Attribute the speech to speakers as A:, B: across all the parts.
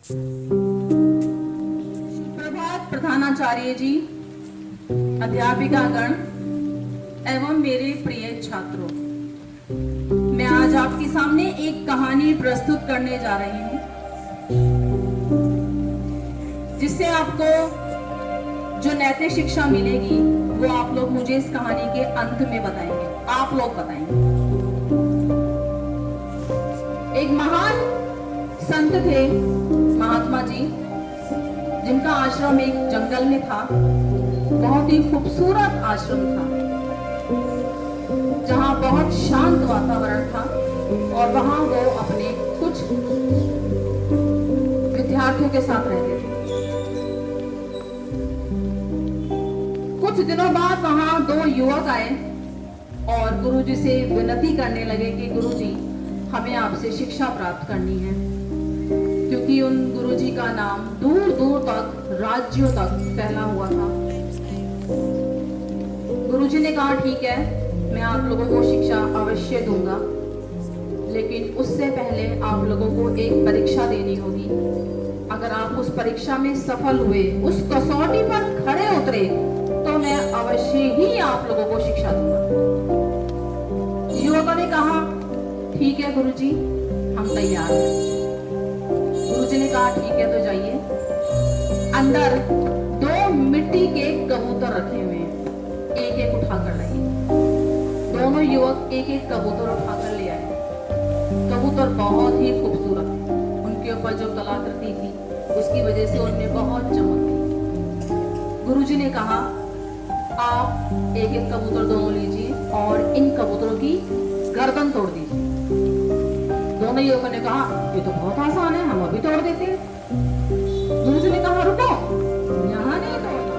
A: प्रभात प्रधानाचार्य जी, अध्यापिकागण एवं मेरे प्रिय छात्रों, मैं आज आपके सामने एक कहानी प्रस्तुत करने जा रही हूँ जिससे आपको जो नैतिक शिक्षा मिलेगी वो आप लोग मुझे इस कहानी के अंत में बताएंगे। आप लोग बताएंगे। एक महान संत थे महात्मा जी, जिनका आश्रम एक जंगल में था। बहुत ही खूबसूरत आश्रम था जहां बहुत शांत वातावरण था और वहां वो अपने कुछ विद्यार्थियों के साथ रहते थे। कुछ दिनों बाद वहां दो युवक आए और गुरुजी से विनती करने लगे कि गुरुजी, हमें आपसे शिक्षा प्राप्त करनी है, क्योंकि उन गुरुजी का नाम दूर दूर तक, राज्यों तक फैला हुआ था। गुरुजी ने कहा, ठीक है, मैं आप लोगों को शिक्षा अवश्य दूंगा, लेकिन उससे पहले आप लोगों को एक परीक्षा देनी होगी। अगर आप उस परीक्षा में सफल हुए, उस कसौटी पर खरे उतरे, तो मैं अवश्य ही आप लोगों को शिक्षा दूंगा। युवकों ने कहा, ठीक है गुरुजी, हम तैयार हैं। गुरुजी ने कहा, ठीक है, तो जाइए। अंदर दो मिट्टी के कबूतर रखे हुए हैं, एक एक उठाकर लाइए। दोनों युवक एक एक कबूतर उठाकर ले आए। कबूतर बहुत ही खूबसूरत थे, उनके ऊपर जो कलाकृति थी उसकी वजह से उनमें बहुत चमक थी। गुरुजी ने कहा, आप एक एक कबूतर दोनों लीजिए और इन कबूतरों की गर्दन तोड़ दीजिए। दोनों युवकों ने कहा, ये तो बहुत आसान है, हम अभी तोड़ देते हैं। गुरुजी ने कहा, रुको, यहाँ नहीं तोड़ना।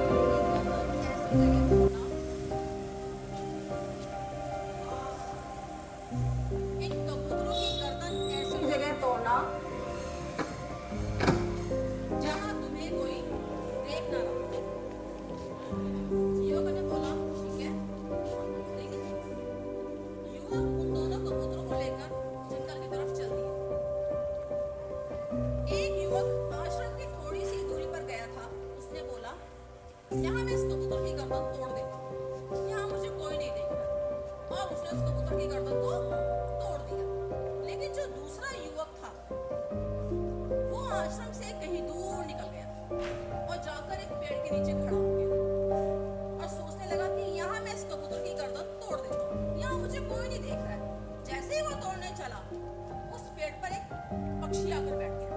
A: इन कबूतरों की गर्दन ऐसी जगह तोड़ना जहां तुम्हें कोई देख ना रहा। युवक ने बोला, ठीक है, युवक उन दोनों कबूतरों को लेकर जंगल की तरफ चल दिए। एक युवक आश्रम की थोड़ी सी दूरी पर गया था। उसने बोला, यहाँ मैं इस कबूतर की गर्दन तोड़ देता हूँ, यहाँ मुझे कोई नहीं देख रहा। और उसने उस कबूतर की गर्दन को तोड़ दिया। लेकिन जो दूसरा युवक था वो आश्रम से कहीं दूर निकल गया और जाकर एक पेड़ के नीचे खड़ा हो गया और सोचने लगा कि यहाँ मैं इस कबूतर की गर्दन तोड़ देता हूँ, यहाँ मुझे कोई नहीं देख रहा है। जैसे ही वो तोड़ने चला, उस पेड़ पर एक पक्षी आकर बैठ गया।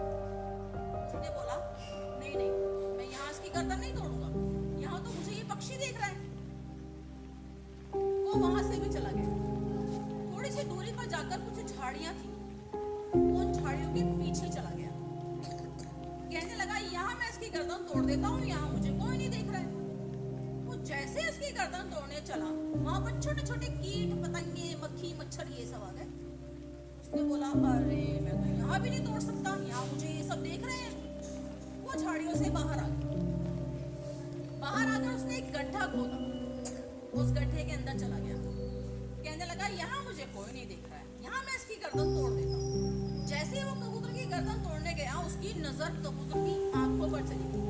A: उसने बोला, नहीं नहीं, मैं यहाँ इसकी गर्दन नहीं तोड़ूंगा, यहाँ तो मुझे ये पक्षी देख रहा है। वो वहां से भी चला गया। थोड़ी सी दूरी पर जाकर कुछ झाड़ियां थी, वो उन झाड़ियों के पीछे चला गया। कहने लगा, यहाँ मैं इसकी गर्दन तोड़ देता हूँ, यहाँ मुझे कोई नहीं देख रहा है। वो जैसे इसकी गर्दन तोड़ने चला, वहां पर छोटे छोटे कीट पतंगे, मक्खी मच्छर ये सब आ गए। उसने बोला, अरे मैं तो यहाँ भी नहीं तोड़ सकता, यहाँ मुझे ये सब देख रहे हैं। वो झाड़ियों से बाहर आ गया। बाहर आकर उसने एक गड्ढा खोदा, उस गड्ढे के अंदर चला गया। कहने लगा, यहाँ मुझे कोई नहीं देख रहा है, यहाँ मैं इसकी गर्दन तोड़ देता हूँ। जैसे ही वो कबूतर की गर्दन तोड़ने गया, उसकी नजर कबूतर की आंखों पर चली गई।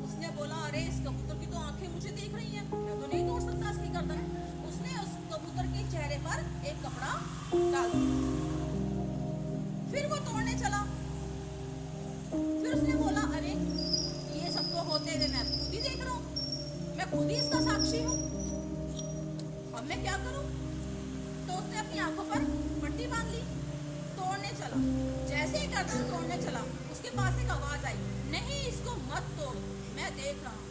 A: उसने बोला, अरे इस कबूतर की तो आंखें मुझे देख रही हैं, मैं तो नहीं तोड़ सकता इसकी गर्दन। उसने उस कबूतर के चेहरे पर एक कपड़ा डाल दिया। फिर वो तोड़ने चला। फिर उसने बोला, अरे ये सब तो होते हुए मैं खुद ही देख रहा हूँ, मैं खुद ही इसका साक्षी हूँ, अब मैं क्या करूँ? तो उसने अपनी आंखों पर पट्टी बांध ली। तोड़ने चला। जैसे ही गर्दन तोड़ने चला, उसके पास एक आवाज आई, नहीं इसको मत तोड़, मैं देख रहा हूँ।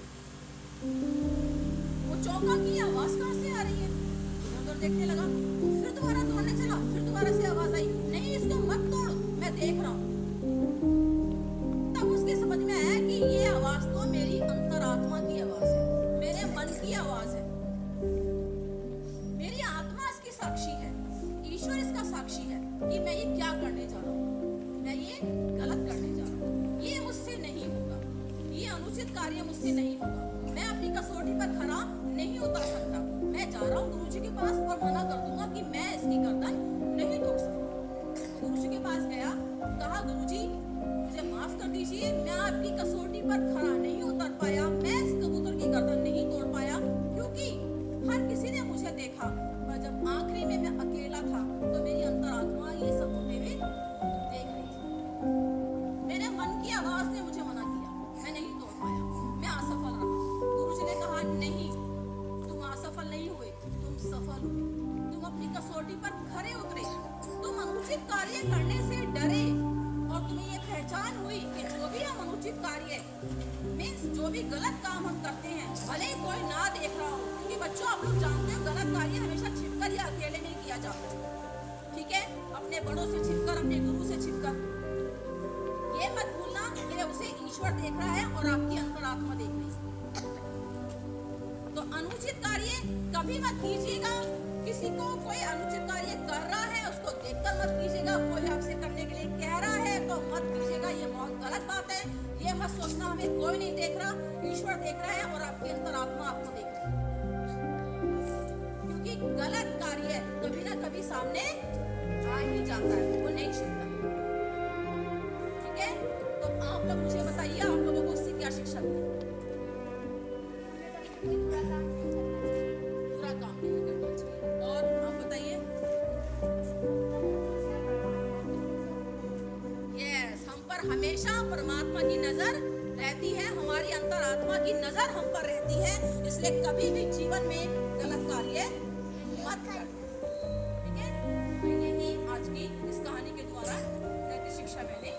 A: वो चौंका कि ये आवाज कहाँ से आ रही है, उधर देखने लगा। फिर दोबारा तोड़ने चला, फिर दोबारा से आवाज आई, नहीं इसको मत तोड़, मैं देख रहा हूँ। तब उसके समझ में आया कि ये आवाज तो मेरी अंतरात्मा की आवाज है, मेरे मन की आवाज है। मेरी आत्मा इसकी साक्षी है, ईश्वर इसका साक्षी है कि मैं ये क्या करने जा रहा हूँ, मैं ये गलत करने जा रहा हूँ, ये मुझसे नहीं होगा, ये अनुचित कार्य मुझसे नहीं होगा, मैं अपनी कसौटी पर खरा नहीं उतर सकता। मैं जा रहा हूँ गुरुजी के पास और मना कर दूंगा कि मैं इसकी गर्दन नहीं तोड़ सकता। गुरुजी के पास गया, कहा, गुरुजी मुझे माफ कर दीजिए, मैं आपकी कसौटी पर खरा नहीं उतर पाया, मैं इस कबूतर की गर्दन नहीं तोड़ पाया, क्योंकि हर किसी ने मुझे देखा, पर जब आखिरी में मैं अकेला था तो मेरी अंतरात्मा ये सब होते हुए देख रही थी। मेरे मन की आवाज ने मुझे मना किया, मैं नहीं तोड़ पाया, मैं असफल रहा। गुरुजी ने कहा नहीं, तुम असफल नहीं हुए, तुम सफल हुए, तुम अपनी कसौटी पर खरे उतरे, तुम अनुचित कार्य करने से डरे और तुम्हें ये पहचान हुई कि जो भी हम अनुचित कार्य मीन्स जो भी गलत काम हम करते हैं, भले ही कोई ना देख रहा हो, क्योंकि बच्चों आप लोग जानते हो गलत कार्य हमेशा छिपकर या अकेले नहीं किया जाता, ठीक है, अपने बड़ों से छिपकर, अपने गुरु से छिपकर। ये मत भूलना कि उसे ईश्वर देख रहा है और आपकी अंतरात्मा देख रही है। तो अनुचित कार्य कभी मत कीजिएगा। किसी को कोई अनुचित कार्य कर रहा है उसको देखकर मत कीजिएगा, कोई आपसे करने के लिए कह रहा है तो मत कीजिएगा, ये बहुत गलत बात है। ये मत सोचना हमें कोई नहीं देख रहा, ईश्वर देख रहा है और आपकी अंतरात्मा आपको देख रही है, क्योंकि गलत कार्य कभी ना कभी सामने आ ही जाता है, वो नहीं छिपता। ठीक है, तो आप लोग मुझे बताइए, आप लोगों को उससे क्या शिक्षा मिली? बुरा काम नहीं करना चाहिए। और आप बताइए। यस, हम पर हमेशा परमात्मा की नजर रहती है, हमारी अंतरात्मा की नजर हम पर रहती है, इसलिए कभी भी जीवन में गलत कार्य मत करना। ठीक है, यही आज की इस कहानी के द्वारा नैतिक शिक्षा मैंने